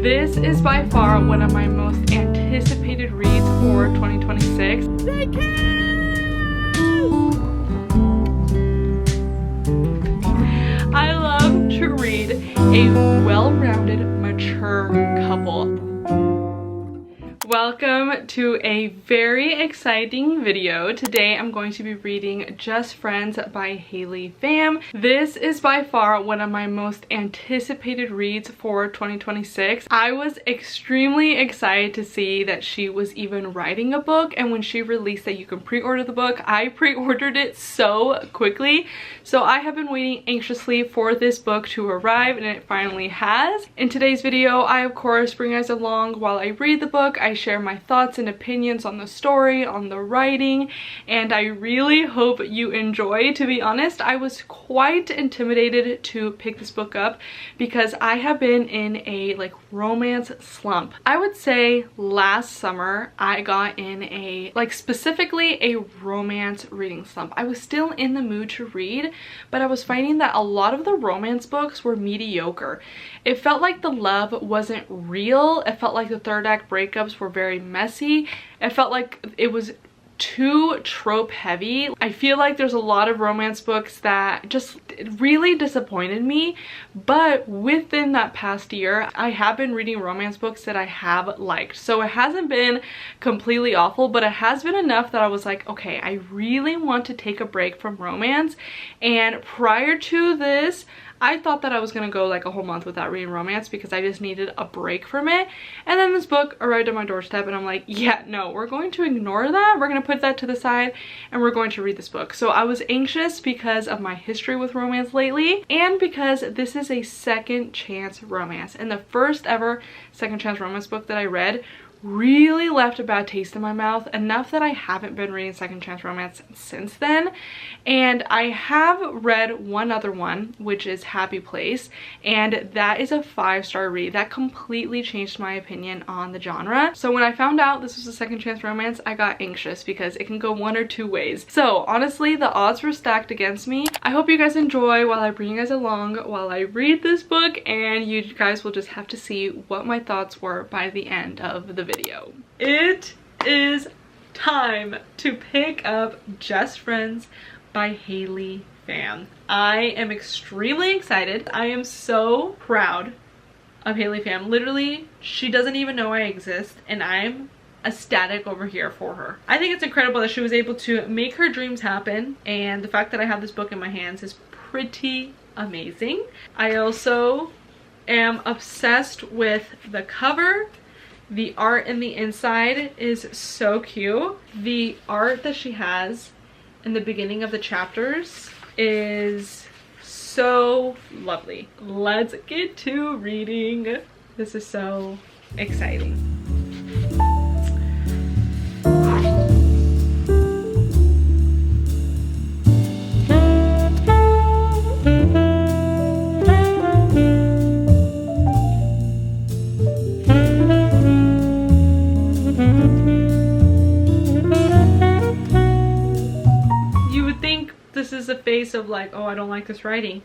This is by far one of my most anticipated reads for 2026. I love to read a well-rounded, mature couple. Welcome to a very exciting video. Today I'm going to be reading Just Friends by Haley Pham. This is by far one of my most anticipated reads for 2026. I was extremely excited to see that she was even writing a book, and when she released that you can pre-order the book, I pre-ordered it so quickly. So I have been waiting anxiously for this book to arrive, and it finally has. In today's video, I of course bring you guys along while I read the book. I share my thoughts and opinions on the story, on the writing, and I really hope you enjoy. To be honest, I was quite intimidated to pick this book up because I have been in a romance slump. I would say last summer I got in a specifically a romance reading slump. I was still in the mood to read, but I was finding that a lot of the romance books were mediocre. It felt like the love wasn't real. It felt like the third act breakups were very messy. It felt like it was too trope heavy. I feel like there's a lot of romance books that just really disappointed me, but within that past year I have been reading romance books that I have liked. So it hasn't been completely awful, but it has been enough that I was like, okay, I really want to take a break from romance. And prior to this, I thought that I was gonna go like a whole month without reading romance because I just needed a break from it. And then this book arrived on my doorstep and I'm like, yeah, no, we're going to ignore that. We're gonna put that to the side and we're going to read this book. So I was anxious because of my history with romance lately and because this is a second chance romance. And the first ever second chance romance book that I read really left a bad taste in my mouth, enough that I haven't been reading second chance romance since then. And I have read one other one, which is Happy Place, and that is a 5-star read. That completely changed my opinion on the genre. So when I found out this was a second chance romance, I got anxious because it can go one or two ways. So honestly, the odds were stacked against me. I hope you guys enjoy while I bring you guys along while I read this book, and you guys will just have to see what my thoughts were by the end of the video. It is time to pick up Just Friends by Haley Pham. I am extremely excited. I am so proud of Haley Pham. Literally, she doesn't even know I exist, and I'm ecstatic over here for her. I think it's incredible that she was able to make her dreams happen, and the fact that I have this book in my hands is pretty amazing. I also am obsessed with the cover. The art in the inside is so cute. The art that she has in the beginning of the chapters is so lovely. Let's get to reading. This is so exciting. This is the face of like, oh, I don't like this writing.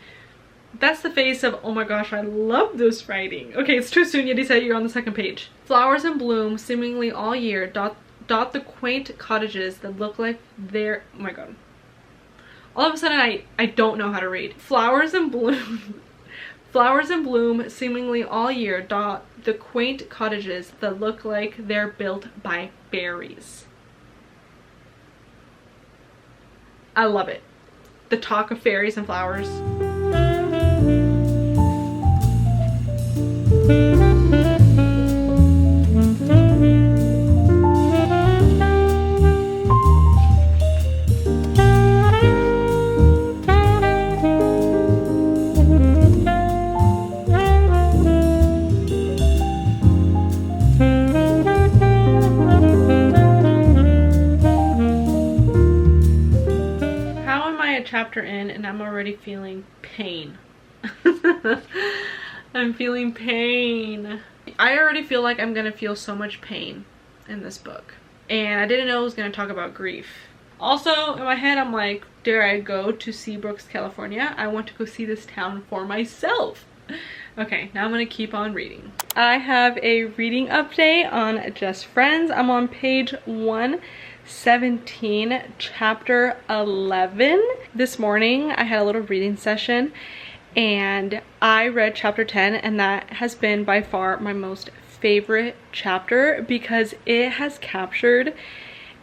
That's the face of, oh my gosh, I love this writing. Okay, it's too soon, yet he said you're on the second page. Flowers in bloom seemingly all year dot the quaint cottages that look like they're, oh my god. All of a sudden I don't know how to read. Flowers in bloom. Flowers in bloom seemingly all year dot the quaint cottages that look like they're built by fairies. I love it. The talk of fairies and flowers. Chapter in and I'm already feeling pain. I'm feeling pain. I already feel like I'm gonna feel so much pain in this book, and I didn't know it was gonna talk about grief. Also in my head I'm like, dare I go to Seabrooks, California? I want to go see this town for myself. Okay, now I'm gonna keep on reading. I have a reading update on Just Friends. I'm on page 117, chapter 11. This morning I had a little reading session and I read chapter 10, and that has been by far my most favorite chapter because it has captured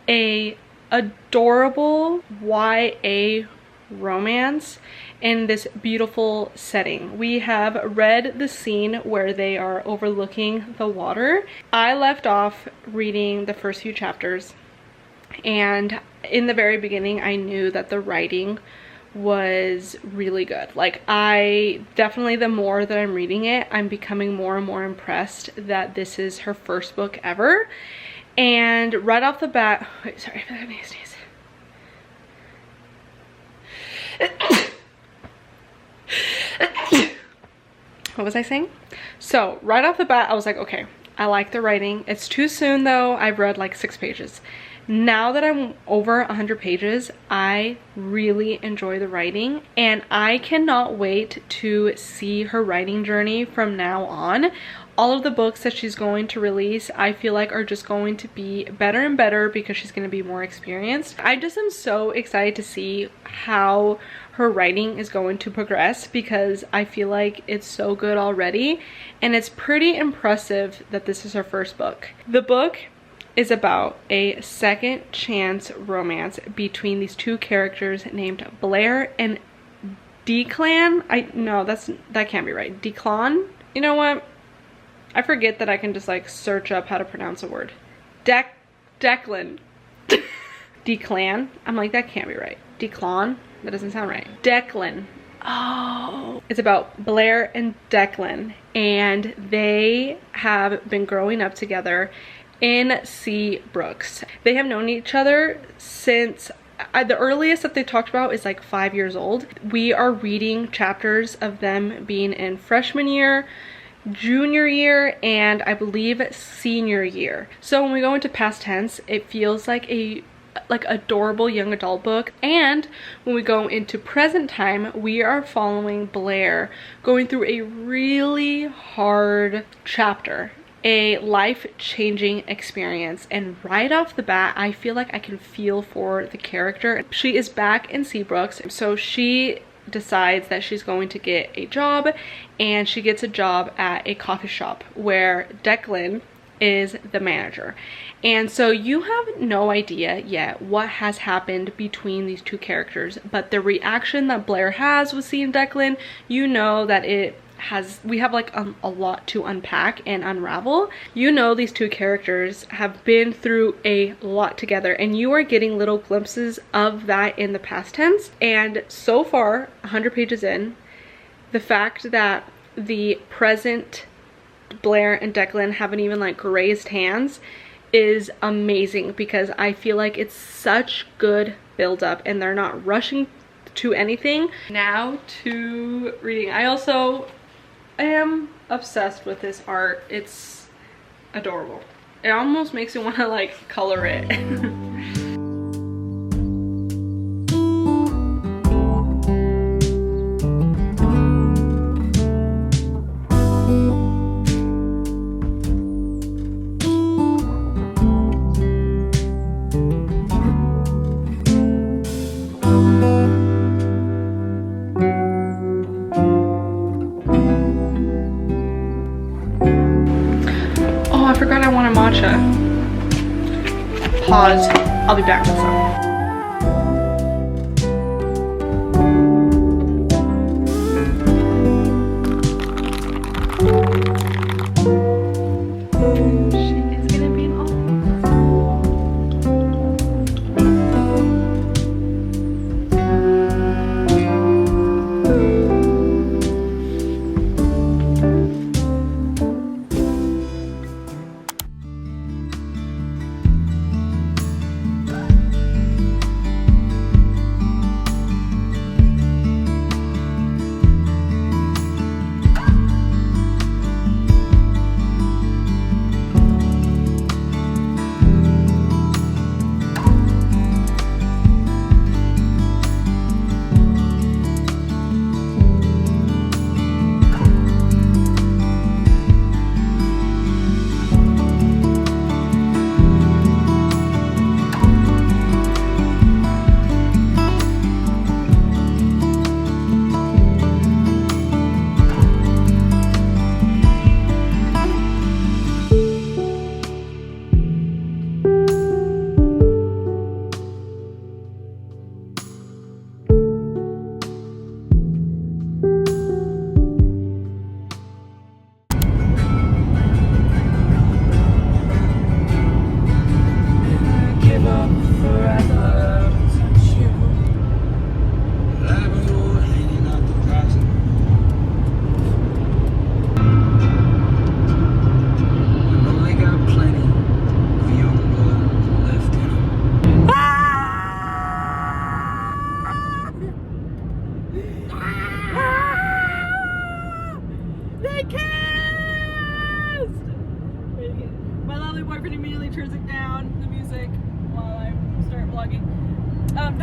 a adorable YA romance in this beautiful setting. We have read the scene where they are overlooking the water. I left off reading the first few chapters, and in the very beginning I knew that the writing was really good. Like, I definitely, the more that I'm reading it, I'm becoming more and more impressed that this is her first book ever. And right off the bat, wait, sorry, I feel like I need to sneeze. What was I saying? So right off the bat I was like, okay, I like the writing. It's too soon though. I've read like 6 pages. Now that I'm over 100 pages, I really enjoy the writing, and I cannot wait to see her writing journey from now on. All of the books that she's going to release, I feel like, are just going to be better and better because she's going to be more experienced. I just am so excited to see how her writing is going to progress because I feel like it's so good already, and it's pretty impressive that this is her first book. The book is about a second chance romance between these two characters named Blair and Declan. No, that can't be right. Declan? You know what? I forget that I can just like search up how to pronounce a word. Declan. Declan. I'm like, that can't be right. Declan? That doesn't sound right. Declan. Oh. It's about Blair and Declan, and they have been growing up together in Seabrooks. They have known each other since the earliest that they talked about is like 5 years old. We are reading chapters of them being in freshman year, junior year, and I believe senior year. So when we go into past tense, it feels like a adorable young adult book. And when we go into present time, we are following Blair going through a really hard chapter, a life-changing experience, and right off the bat I feel like I can feel for the character. She is back in Seabrooks, so she decides that she's going to get a job, and she gets a job at a coffee shop where Declan is the manager. And so you have no idea yet what has happened between these two characters, but the reaction that Blair has with seeing Declan, you know that we have like a lot to unpack and unravel. You know, these two characters have been through a lot together, and you are getting little glimpses of that in the past tense. And so far, 100 pages in, the fact that the present Blair and Declan haven't even like grazed hands is amazing, because I feel like it's such good build up and they're not rushing to anything. Now to reading. I am obsessed with this art. It's adorable. It almost makes me want to like color it. I forgot I want a matcha. Pause. I'll be back with some.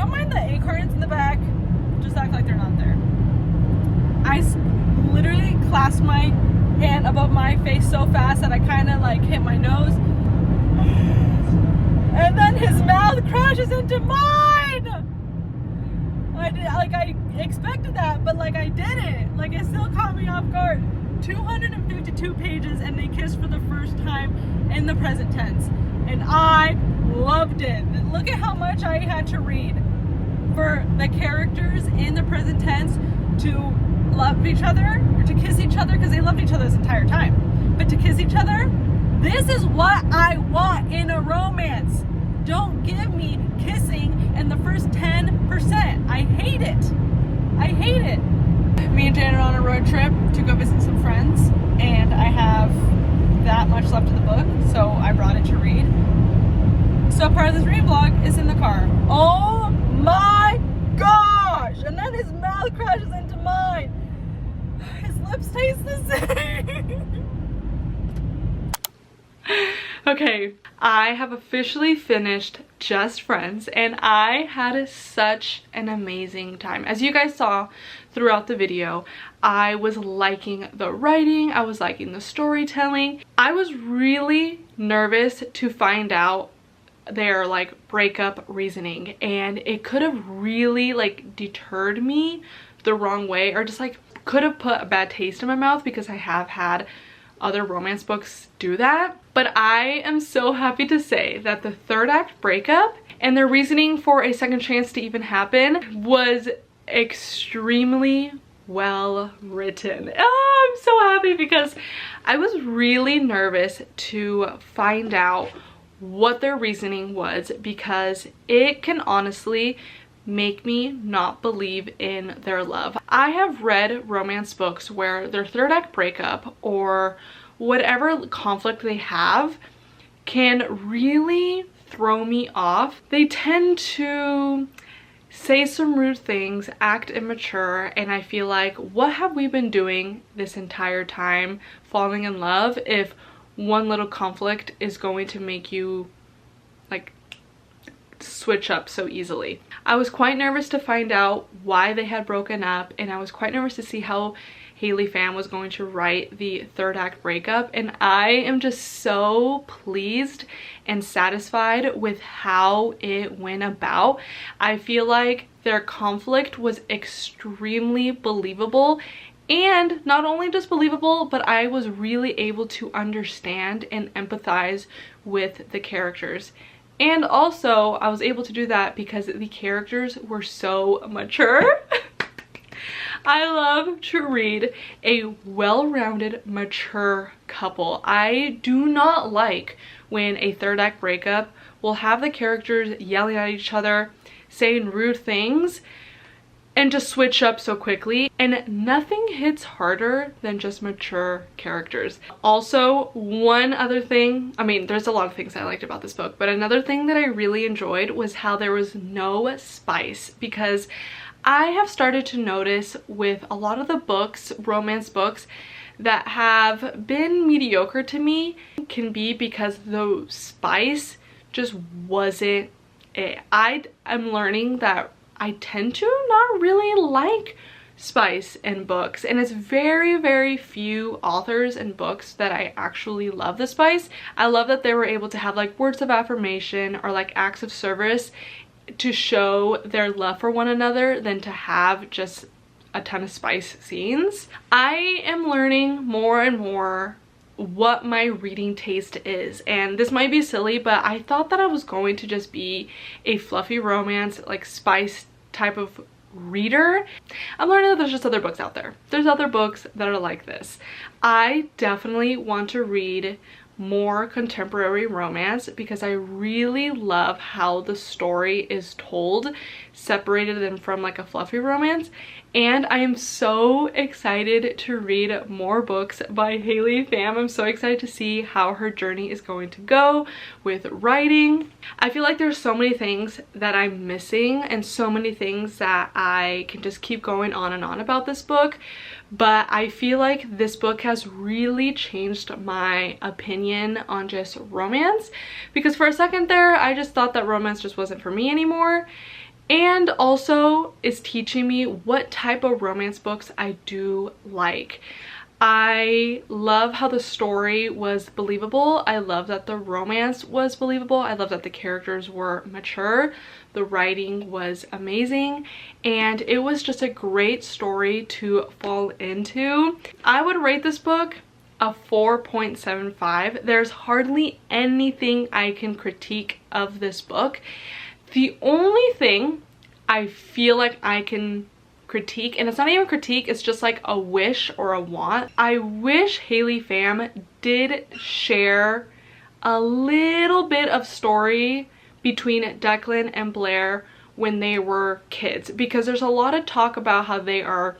don't mind the acorns in the back. Just act like they're not there. I literally clasped my hand above my face so fast that I kind of like hit my nose. And then his mouth crashes into mine! I expected that, but like I didn't. Like it still caught me off guard. 252 pages and they kissed for the first time in the present tense. And I loved it. Look at how much I had to read for the characters in the present tense to love each other, or to kiss each other, because they loved each other this entire time. But to kiss each other, this is what I want in a romance. Don't give me kissing in the first 10%. I hate it. I hate it. Me and Jan are on a road trip to go visit some friends, and I have that much left of the book, so I brought it to read. So part of this reading vlog is in the car. Oh my gosh! And then his mouth crashes into mine. His lips taste the same. Okay, I have officially finished Just Friends, and I had such an amazing time. As you guys saw throughout the video, I was liking the writing, I was liking the storytelling. I was really nervous to find out their like breakup reasoning, and it could have really like deterred me the wrong way, or just like could have put a bad taste in my mouth, because I have had other romance books do that. But I am so happy to say that the third act breakup and their reasoning for a second chance to even happen was extremely well written. Oh, I'm so happy, because I was really nervous to find out what their reasoning was, because it can honestly make me not believe in their love. I have read romance books where their third act breakup or whatever conflict they have can really throw me off. They tend to say some rude things, act immature, and I feel like, what have we been doing this entire time falling in love if one little conflict is going to make you like switch up so easily? I was quite nervous to find out why they had broken up, and I was quite nervous to see how Haley Pham was going to write the third act breakup, and I am just so pleased and satisfied with how it went about. I feel like their conflict was extremely believable, and not only just believable, but I was really able to understand and empathize with the characters. And also, I was able to do that because the characters were so mature. I love to read a well-rounded, mature couple. I do not like when a third act breakup will have the characters yelling at each other, saying rude things, and just switch up so quickly. And nothing hits harder than just mature characters. Also, one other thing, I mean, there's a lot of things I liked about this book, but another thing that I really enjoyed was how there was no spice, because I have started to notice with a lot of the books, romance books, that have been mediocre to me can be because the spice just wasn't it. I am learning that I tend to not really like spice in books, and it's very, very few authors and books that I actually love the spice. I love that they were able to have like words of affirmation or like acts of service to show their love for one another than to have just a ton of spice scenes. I am learning more and more what my reading taste is, and this might be silly, but I thought that I was going to just be a fluffy romance, like spice type of reader. I'm learning that there's just other books out there. There's other books that are like this. I definitely want to read more contemporary romance because I really love how the story is told, separated them from like a fluffy romance. And I am so excited to read more books by Haley Pham. I'm so excited to see how her journey is going to go with writing. I feel like there's so many things that I'm missing and so many things that I can just keep going on and on about this book. But I feel like this book has really changed my opinion on just romance, because for a second there, I just thought that romance just wasn't for me anymore. and also is teaching me what type of romance books I do like. I love how the story was believable. I love that the romance was believable. I love that the characters were mature. The writing was amazing, and it was just a great story to fall into. I would rate this book a 4.75. There's hardly anything I can critique of this book. The only thing I feel like I can critique, and it's not even critique, it's just like a wish or a want. I wish Haley Pham did share a little bit of story between Declan and Blair when they were kids, because there's a lot of talk about how they are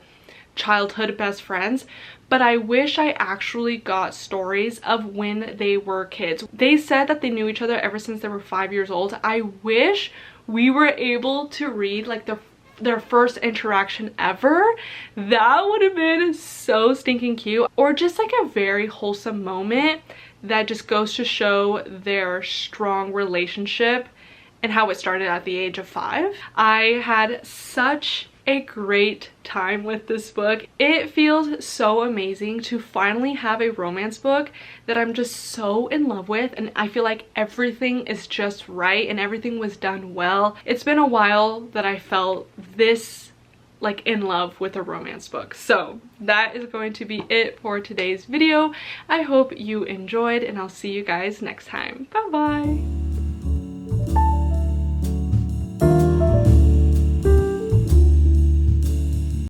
childhood best friends, but I wish I actually got stories of when they were kids. They said that they knew each other ever since they were 5 years old. I wish we were able to read like their first interaction ever. That would have been so stinking cute. Or just like a very wholesome moment that just goes to show their strong relationship and how it started at the age of 5. I had such a great time with this book. It feels so amazing to finally have a romance book that I'm just so in love with, and I feel like everything is just right and everything was done well. It's been a while that I felt this like in love with a romance book. So that is going to be it for today's video. I hope you enjoyed, and I'll see you guys next time. Bye bye.